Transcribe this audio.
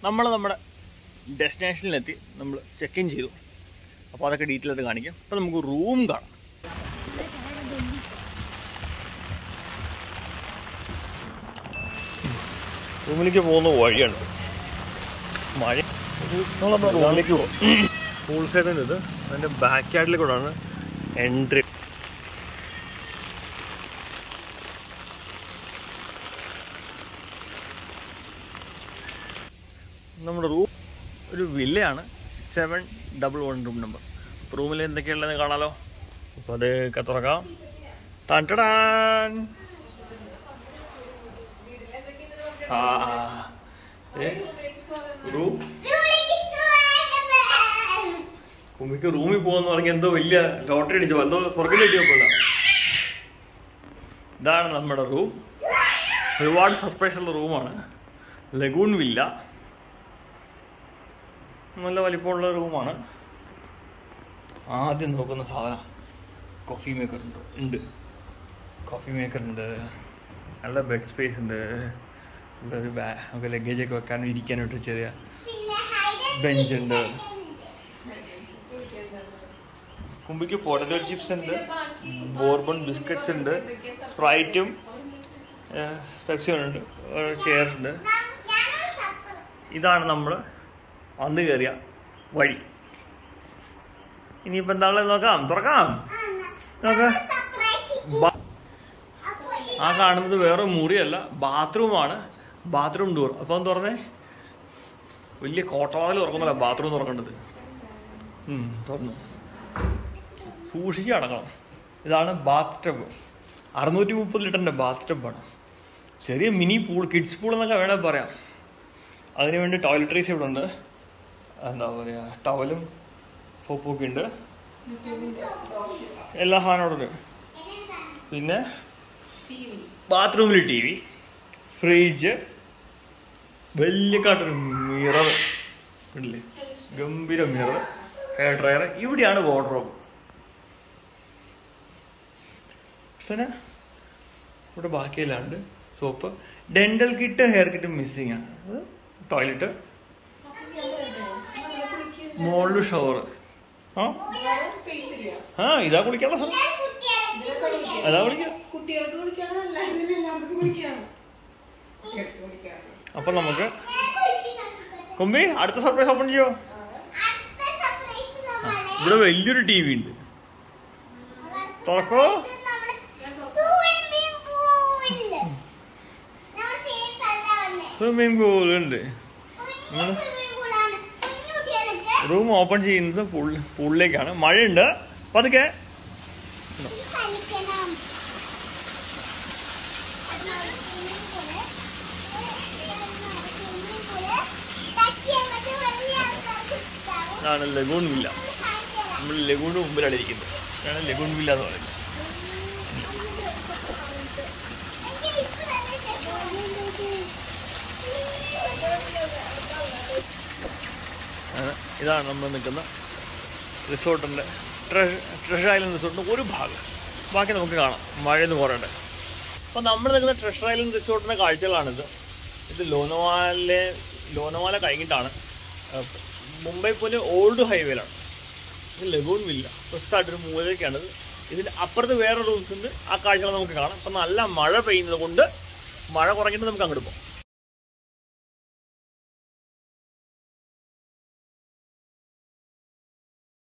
നമ്മൾ നമ്മുടെ ഡെസ്റ്റിനേഷനിലെത്തി, നമ്മൾ ചെക്ക് ഇൻ ചെയ്തു. അപ്പോൾ അതൊക്കെ ഡീറ്റെയിൽ ആയിട്ട് കാണിക്കാം. അപ്പോൾ നമുക്ക് റൂം കാണാം. റൂമിലേക്ക് പോകുന്ന വഴിയാണ് മഴ. നമ്മൾ നമ്മുടെ റൂമിലേക്ക് പോകും. പൂൾ സൈഡിൻ്റെ ഇത് അതിൻ്റെ ബാക്ക് യാർഡിലേക്കൂടാണ് എൻട്രി. നമ്മുടെ റൂം ഒരു വില്ലയാണ്, 711 റൂം നമ്പർ. റൂമിൽ എന്തൊക്കെയുള്ളതെന്ന് കാണാലോ. അപ്പോൾ അതൊക്കെ തുറക്കാം. Tan room. കുമ്മിക്ക് റൂമിൽ പോകാന്ന് പറഞ്ഞാൽ എന്തോ വലിയ ലോട്ടറി അടിച്ചോ, എന്തോ സ്വർഗം കിട്ടിയപ്പോഴാ. ഇതാണ് നമ്മുടെ റൂം. ഒരുപാട് സർപ്രൈസ് ഉള്ള റൂമാണ്. ലഗൂൺ വില്ല, നല്ല വലിപ്പമുള്ള റൂമാണ്. ആദ്യം നോക്കുന്ന സാധനം കോഫി മേക്കർ ഉണ്ട്. കോഫി മേക്കർ ഉണ്ട്, നല്ല ബെഡ് സ്പേസ് ഉണ്ട്, ഇവിടെ ഒരു നമുക്ക് ലഗേജൊക്കെ വെക്കാനും ഇരിക്കാനായിട്ട് ചെറിയ ബെഞ്ച് ഉണ്ട്. കുമ്പിക്ക് പൊട്ടറ്റോ ചിപ്സ് ഉണ്ട്, ബോർബൺ ബിസ്ക്കറ്റ്സ് ഉണ്ട്, സ്പ്രൈറ്റും പെപ്സിയും ഉണ്ട്, ചെയർ ഉണ്ട്. ഇതാണ് നമ്മൾ വന്ന് കയറിയ വഴി. ഇനിയിപ്പോൾ എന്താ നോക്കാം, തുറക്കാം. നോക്ക, ആ കാണുന്നത് വേറെ മുറിയല്ല, ബാത്റൂമാണ്. ബാത്റൂം ഡോർ അപ്പം തുറന്നേ. വലിയ കോട്ടവാതിൽ തുറക്കുന്നില്ല, ബാത്റൂം തുറക്കേണ്ടത്. തുറന്നു, സൂക്ഷിച്ച് അടക്കണം. ഇതാണ് ബാത്ത് ടബ്. 630 ലിറ്ററിൻ്റെ ബാത്ത് ടബാണ്. ചെറിയ മിനി പൂൾ, കിഡ്സ് പൂൾ എന്നൊക്കെ വേണമെങ്കിൽ പറയാം. അതിനുവേണ്ടി ടോയ്ലറ്ററീസ് ഇവിടെ ഉണ്ട്. എന്താ പറയുക, ടവലും സോപ്പും ഒക്കെ ഉണ്ട്. എല്ലാ സാധനവും. പിന്നെ ബാത്റൂമിൽ TV, ഫ്രിഡ്ജ്, വലിയ കാട്ടൊരു മിറർ ഇല്ലേ, ഗംഭീര മിറർ, ഹെയർ ഡ്രയർ. ഇവിടെയാണ് വാർഡ്രോബ്. പിന്നെ ഇവിടെ ബാക്കിയെല്ലാണ്ട് soap, dental kit, hair kit missing ആണ്. ടോയ്ലറ്റ്, മോളില് ഷവർ. ഇതാ കുളിക്കാനുള്ള സ്ഥലം. അതാ കുളിക്കാം. അപ്പൊ നമുക്ക് കൊമ്പി അടുത്ത സർപ്രൈസ് ഓപ്പൺ ചെയ്യോ. ഇവിടെ വലിയൊരു TV ഉണ്ട്. തുറക്കോ. സ്വിമ്മിംഗ് പൂൾ ഉണ്ട്. റൂം ഓപ്പൺ ചെയ്യുന്നത് പൂളിലേക്കാണ്. മഴയുണ്ട്. പതുക്കെ. ഇതാണ് ലഗൂൺ വില്ല. നമ്മൾ ലഗൂണിന് മുമ്പിലാണ് ഇരിക്കുന്നത്. ഇതാണ് ലഗൂൺ വില്ല എന്ന് പറയുന്നത്. ഇതാണ് നമ്മൾ നിൽക്കുന്ന റിസോർട്ടിൻ്റെ ട്രഷർ ഐലൻഡ് റിസോർട്ടിൻ്റെ ഒരു ഭാഗം. ബാക്കി നമുക്ക് കാണാം മഴയെന്ന് പറയണ്ടേ. അപ്പോൾ നമ്മൾ നിൽക്കുന്ന ട്രഷർ ഐലൻഡ് റിസോർട്ടിൻ്റെ കാഴ്ചകളാണിത്. ഇത് ലോനവാല കഴിഞ്ഞിട്ടാണ്. മുംബൈ പോലെ ഓൾഡ് ഹൈവേയിലാണ്. ഇത് ലഗൂൺ വില്ല ഫസ്റ്റായിട്ടൊരു മൂലയ്ക്കാണിത്. ഇതിൻ്റെ അപ്പുറത്ത് വേറെ റൂംസ് ഉണ്ട്. ആ കാഴ്ചകൾ നമുക്ക് കാണാം. അപ്പം നല്ല മഴ പെയ്യുന്നത് കൊണ്ട് മഴ കുറഞ്ഞിട്ട് നമുക്ക് അങ്ങോട്ട് പോകാം.